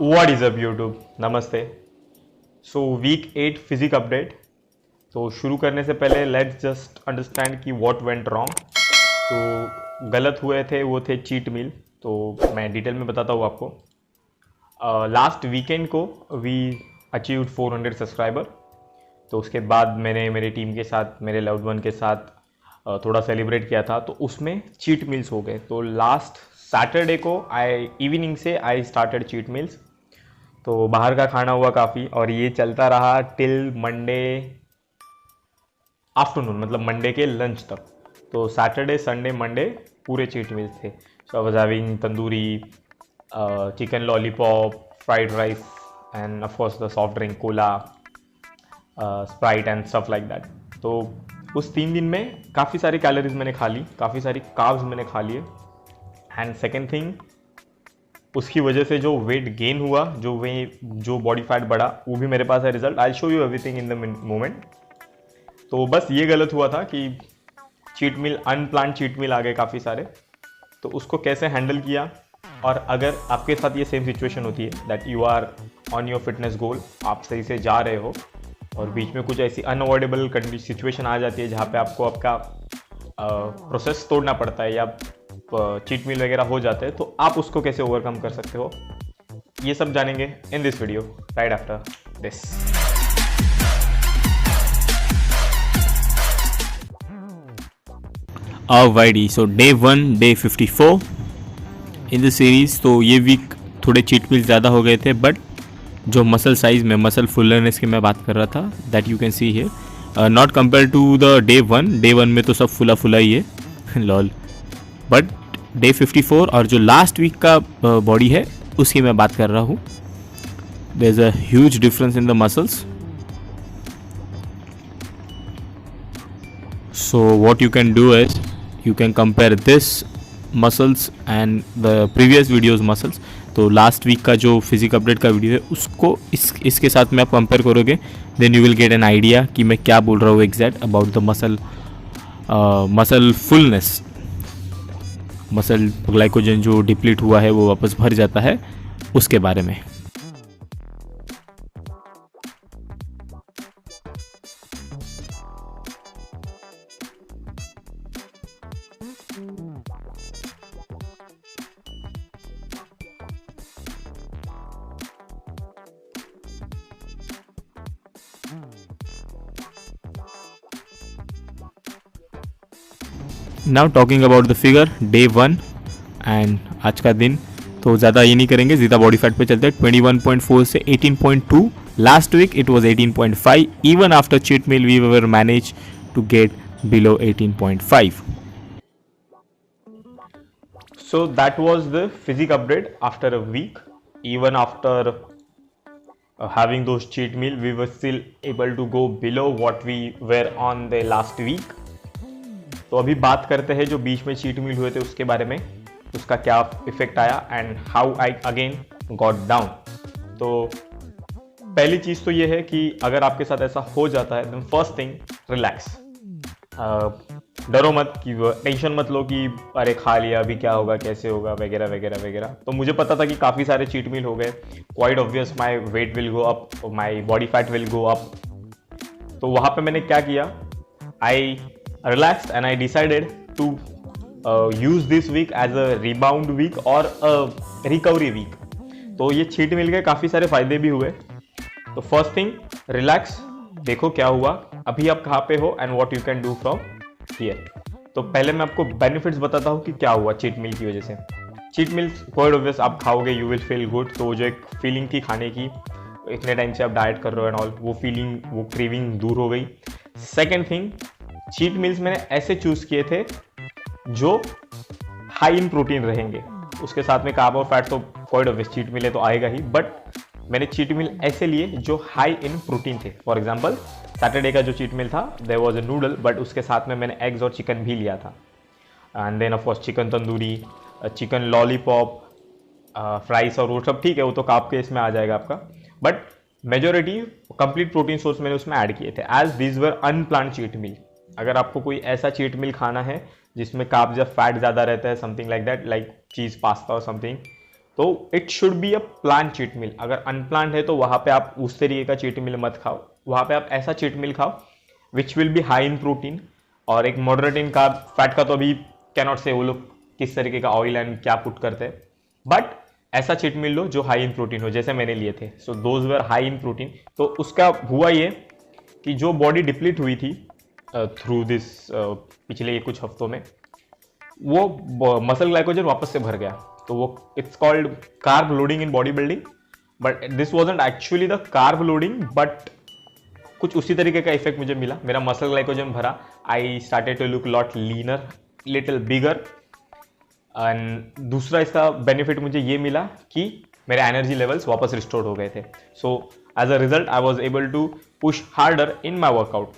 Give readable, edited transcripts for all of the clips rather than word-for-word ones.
What is up YouTube, नमस्ते। So week 8 physique update. तो शुरू करने से पहले लेट्स जस्ट अंडरस्टैंड कि व्हाट वेंट रॉन्ग। तो गलत हुए थे वो थे चीट मील। तो मैं डिटेल में बताता हूँ आपको। लास्ट वीकेंड को वी अचीव्ड 400 सब्सक्राइबर। तो उसके बाद मैंने मेरी टीम के साथ, मेरे लव्ड वन के साथ थोड़ा सेलिब्रेट किया था। तो उसमें चीट मील्स हो गए। तो लास्ट सैटरडे को आई इवनिंग से आई स्टार्टेड चीट मील्स। तो बाहर का खाना हुआ काफ़ी, और ये चलता रहा टिल मंडे आफ्टरनून, मतलब मंडे के लंच तक। तो सैटरडे संडे मंडे पूरे चीट मील्स थे। So I was having tandoori, chicken lollipop, fried rice and of course the soft drink cola, Sprite and stuff like that. तो उस 3 दिन में काफ़ी सारी कैलोरीज मैंने खा ली, काफ़ी सारी कार्ब्स मैंने खा लिए। एंड सेकेंड थिंग, उसकी वजह से जो वेट गेन हुआ, जो बॉडी फैट बढ़ा, वो भी मेरे पास है result. I show you everything in the moment. तो बस ये गलत हुआ था कि cheat meal, unplanned cheat meal आ गए काफ़ी सारे। तो उसको कैसे हैंडल किया, और अगर आपके साथ ये सेम सिचुएशन होती है that you are on your fitness goal, आप सही से जा रहे हो और बीच में कुछ ऐसी अनअवॉइडेबल सिचुएशन आ जाती है जहाँ पे आपको आपका प्रोसेस तोड़ना पड़ता है या चीट मील वगैरह हो जाते हैं, तो आप उसको कैसे ओवरकम कर सकते हो, ये सब जानेंगे in this video right after this. Alrighty, so day 1, day 54 in the series. तो ये वीक थोड़े चीट मील ज़्यादा हो गए थे, बट जो मसल साइज में, मसल फुलनेस की मैं बात कर रहा था, that you can see here, not compare to the day one में तो सब फुला फुला ही है लॉल। बट डे 54 और जो लास्ट वीक का बॉडी है उसकी मैं बात कर रहा हूँ, there is a huge difference in the muscles. So what you can do is you can compare this muscles and the previous videos muscles. तो लास्ट वीक का जो फिजिक अपडेट का वीडियो है उसको इसके साथ में आप कंपेयर करोगे, then you will get an idea कि मैं क्या बोल रहा हूँ exact about the muscle fullness. Muscle glycogen जो डिप्लीट हुआ है वो वापस भर जाता है, उसके बारे में। Now talking about the figure day 1 and आज का दिन, तो ज़्यादा ये नहीं करेंगे, सीधा बॉडी फैट पे चलते हैं। 21.4 से 18.2। Last week it was 18.5। Even after cheat meal we were manage to get below 18.5। So that was the physique update after a week. Even after having those cheat meal, we were still able to go below what we were on the last week. तो अभी बात करते हैं जो बीच में cheat meal हुए थे उसके बारे में, उसका क्या इफेक्ट आया and how I again got down. तो पहली चीज़ तो ये है कि अगर आपके साथ ऐसा हो जाता है, देन फर्स्ट थिंग, रिलैक्स। डरो मत, कि टेंशन मत लो कि अरे खा लिया अभी क्या होगा, कैसे होगा, वगैरह वगैरह वगैरह। तो मुझे पता था कि काफ़ी सारे चीट मील हो गए। Quite obvious my weight will go up, my body fat will go up. तो वहाँ पे मैंने क्या किया, I relaxed and I decided to use this week as a rebound week और अ रिकवरी वीक। तो ये चीट मील के काफ़ी सारे फायदे भी हुए। तो फर्स्ट थिंग, रिलैक्स, देखो क्या हुआ, अभी आप कहाँ पे हो and what you can do from here. तो पहले मैं आपको बेनिफिट्स बताता हूँ कि क्या हुआ चीट मील की वजह से। चीट मील क्वाइट ऑब्वियस, आप खाओगे यू विल फील गुड। तो जो एक फीलिंग थी खाने की, इतने टाइम से आप डाइट कर रहे हो एंड ऑल, वो फीलिंग, वो क्रेविंग दूर हो गई। सेकेंड थिंग, चीट मील्स मैंने ऐसे चूज किए थे जो हाई इन प्रोटीन रहेंगे। उसके साथ में कार्ब और फैट तो क्वाइट ऑब्वियस चीट मील है तो आएगा ही, बट मैंने चीट मील ऐसे लिए जो हाई इन प्रोटीन थे। फॉर एग्जाम्पल, सैटरडे का जो चीट मील था, there was a noodle, but उसके साथ में मैंने एग्स और चिकन भी लिया था। And then of course chicken tandoori, chicken lollipop, fries, और वो सब ठीक है, वो तो कार्ब के इसमें आ जाएगा आपका, but majority complete protein source मैंने उसमें ऐड किए थे as these were unplanned cheat meal. अगर आपको कोई ऐसा चीट मील खाना है जिसमें कार्ब्स या फैट ज़्यादा रहता है, something like that, like cheese pasta और समथिंग, तो it should be a plan cheat meal. अगर अनप्लान है तो वहां पे आप उस तरीके का चीट मील मत खाओ, वहां पे आप ऐसा चीट मील खाओ which will be high in protein और एक मॉडरेट इन कार्ब। फैट का तो अभी कैनॉट से वो लोग किस तरीके का ऑयल एंड क्या पुट करते हैं, बट ऐसा चीट मील लो जो हाई इन प्रोटीन हो, जैसे मैंने लिए थे। So those were high in protein. तो उसका हुआ ये कि जो बॉडी डिप्लीट हुई थी थ्रू दिस पिछले कुछ हफ्तों में, वो मसल ग्लाइकोजन वापस से भर गया। तो वो it's called carb loading in body building, but this wasn't actually the carb loading, but कुछ उसी तरीके का इफेक्ट मुझे मिला। मेरा मसल ग्लाइकोजन भरा, I started to look lot leaner, little bigger. And दूसरा इसका बेनिफिट मुझे ये मिला कि मेरे एनर्जी लेवल्स वापस रिस्टोर्ड हो गए थे। So as a result I was able to push harder in my workout.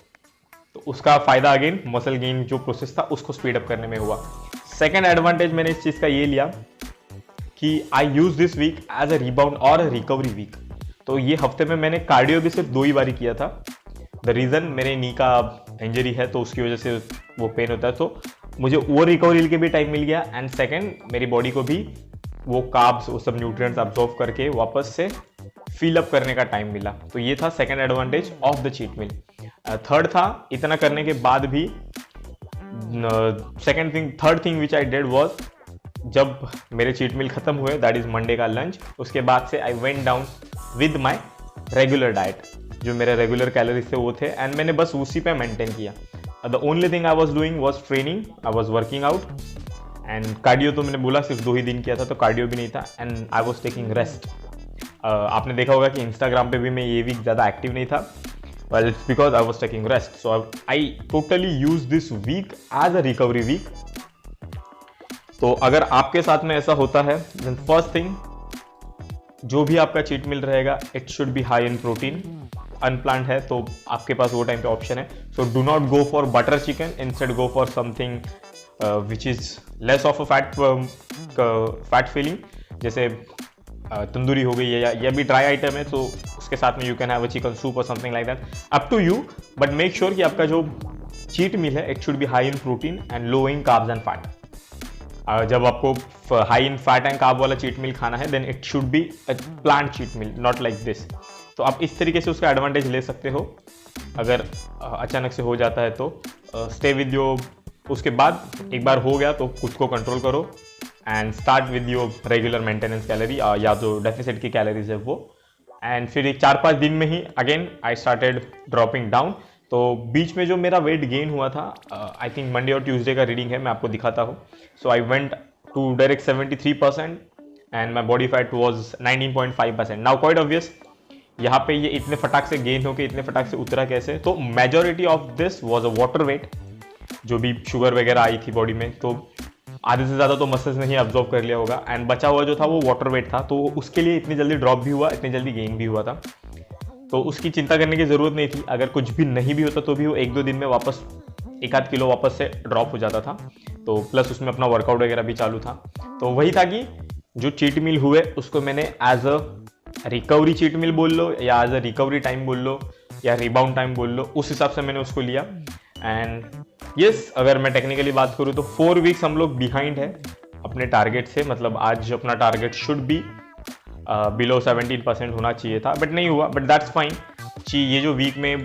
तो उसका फायदा अगेन मसल गेन जो प्रोसेस था उसको स्पीड अप करने में हुआ। सेकेंड एडवांटेज मैंने इस चीज का ये लिया कि I use this week as a rebound और रिकवरी वीक। तो ये हफ्ते में मैंने कार्डियो भी सिर्फ 2 ही बारी किया था। द रीजन मेरे नी का इंजरी है तो उसकी वजह से वो पेन होता है, तो मुझे वो रिकवरी के भी टाइम मिल गया। एंड सेकेंड मेरी बॉडी को भी वो कार्ब्स वो सब न्यूट्रिएंट्स अब्सॉर्ब करके वापस से फिल अप करने का टाइम मिला। तो ये था second advantage of the cheat meal. Third था, इतना करने के बाद भी third thing which I did was, जब मेरे चीट मील खत्म हुए, दैट इज मंडे का लंच, उसके बाद से I went down with my regular diet. जो मेरे रेगुलर कैलोरीज थे वो थे एंड मैंने बस उसी पे मेंटेन किया। The only thing I was doing was training, I was working out and cardio तो मैंने बोला सिर्फ 2 ही दिन किया था, तो कार्डियो भी नहीं था and I was taking rest. आपने देखा होगा कि इंस्टाग्राम पे भी मैं ये वीक ज़्यादा एक्टिव नहीं था। Well, it's because I was taking rest. So I totally use this week as a recovery week. तो अगर आपके साथ में ऐसा होता है, then first thing, जो भी आपका चीट मील रहेगा, it should be high in protein. Unplanned है तो आपके पास वो टाइम पे ऑप्शन है। So do not go for butter chicken. Instead go for something which is less of a fat feeling. जैसे तंदूरी हो गई है या भी ड्राई आइटम है, तो उसके साथ में you can have a chicken soup और something like that, up to you. But make sure कि आपका जो चीट मील है it should be high in protein and low in carbs and fat. जब आपको high in fat and carb वाला cheat meal खाना है, then it should be a plant cheat meal, not like this. तो आप इस तरीके से उसका एडवांटेज ले सकते हो। अगर अचानक से हो जाता है तो स्टे विद योर, उसके बाद एक बार हो गया तो खुद को कंट्रोल करो and start with your regular maintenance calorie या जो डेफिसिट की कैलोरीज है वो। एंड फिर 4-5 दिन में ही again I started dropping down. तो बीच में जो मेरा वेट गेन हुआ था, आई थिंक मंडे और ट्यूसडे का रीडिंग है, मैं आपको दिखाता हूँ। So I went to direct 73% and my body fat was 19.5%। Now quite obvious, यहाँ पे ये इतने फटाक से गेन होके इतने फटाक से उतरा कैसे? तो majority of this was a water weight, जो भी शुगर वगैरह आई थी बॉडी में, तो आधे से ज़्यादा तो मसल्स ने ही अब्जॉर्ब कर लिया होगा एंड बचा हुआ जो था वो वाटर वेट था। तो उसके लिए इतनी जल्दी ड्रॉप भी हुआ, इतनी जल्दी गेन भी हुआ था, तो उसकी चिंता करने की ज़रूरत नहीं थी। अगर कुछ भी नहीं भी होता तो भी वो 1-2 दिन में वापस 1-8 किलो वापस से ड्रॉप हो जाता था। तो प्लस उसमें अपना वर्कआउट वगैरह भी चालू था। तो वही था कि जो चीट मील हुए उसको मैंने as a recovery cheat meal बोल लो या एज अ रिकवरी टाइम बोल लो या रिबाउंड टाइम बोल लो, उस हिसाब से मैंने उसको लिया। एंड यस, अगर मैं टेक्निकली बात करूँ तो 4 वीक्स हम लोग बिहाइंड है अपने टारगेट से। मतलब आज अपना टारगेट शुड बी बिलो 17% होना चाहिए था, बट नहीं हुआ, बट दैट्स फाइन। ये जो वीक में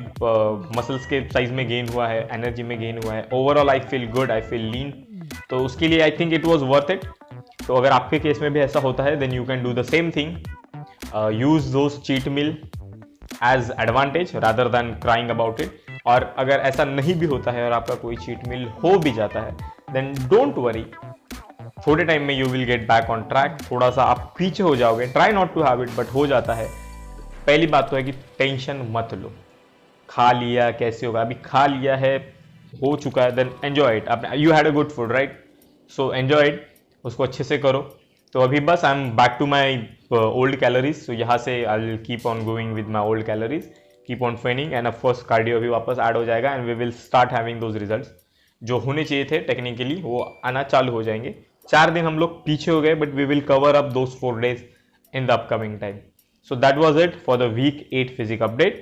मसल्स के साइज में गेन हुआ है, एनर्जी में गेन हुआ है, overall I feel good, I feel lean, तो उसके लिए I think it was worth it. तो अगर आपके केस में भी ऐसा होता है, then you can do the same thing, use those cheat meal as advantage rather than crying about it. और अगर ऐसा नहीं भी होता है और आपका कोई चीट मील हो भी जाता है, देन डोंट वरी, थोड़े टाइम में you will get back on track. थोड़ा सा आप पीछे हो जाओगे, try not to have it, but हो जाता है। पहली बात तो है कि टेंशन मत लो, खा लिया कैसे होगा, अभी खा लिया है, हो चुका है, then enjoy it. You had a good food right, so enjoy it, उसको अच्छे से करो। तो अभी बस I am back to my old calories, तो यहाँ से I will keep on going with my old calories, keep on training and of course cardio भी वापस ऐड हो जाएगा and we will start having those results जो होने चाहिए थे टेक्निकली, वो आना चालू हो जाएंगे। 4 दिन हम लोग पीछे हो गए, but we will cover up those 4 days in the upcoming time. So that was it for the week 8 physique update.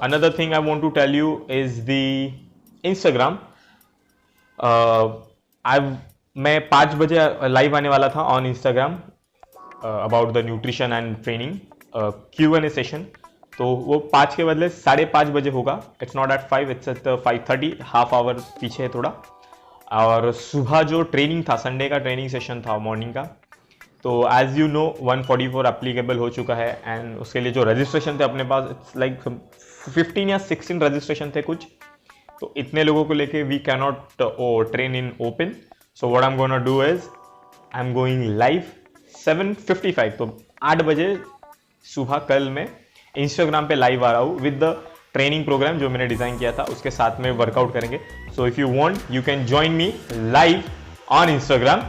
Another thing I want to tell you is the Instagram. I've, मैं 5 बजे live आने वाला था on Instagram about the nutrition and training Q&A session, तो वो 5 के बदले 5:30 बजे होगा. It's not at 5, it's at 5:30, half hour पीछे है थोड़ा. और सुबह जो ट्रेनिंग था, संडे का ट्रेनिंग सेशन था मॉर्निंग का, तो एज यू नो 144 एप्लीकेबल हो चुका है. एंड उसके लिए जो रजिस्ट्रेशन थे अपने पास, इट्स लाइक 15 या 16 रजिस्ट्रेशन थे कुछ. तो इतने लोगों को लेके we can not train in open. So what I am gonna do is I am going live 7:55, तो 8 बजे सुबह कल मैं इंस्टाग्राम पे लाइव आ रहा हूँ विद द ट्रेनिंग प्रोग्राम जो मैंने डिजाइन किया था, उसके साथ में वर्कआउट करेंगे. So if you want you can join me live on Instagram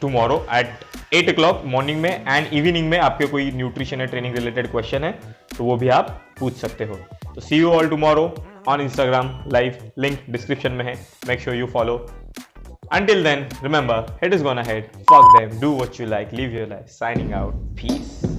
tomorrow at 8 o'clock morning में. एंड इवनिंग में आपके कोई न्यूट्रिशन या ट्रेनिंग रिलेटेड क्वेश्चन है तो वो भी आप पूछ सकते हो. तो see you all tomorrow on Instagram live, link description में है. Make sure you follow. Until then, remember, head is gonna head. Fuck them. Do what you like. Live your life. Signing out. Peace.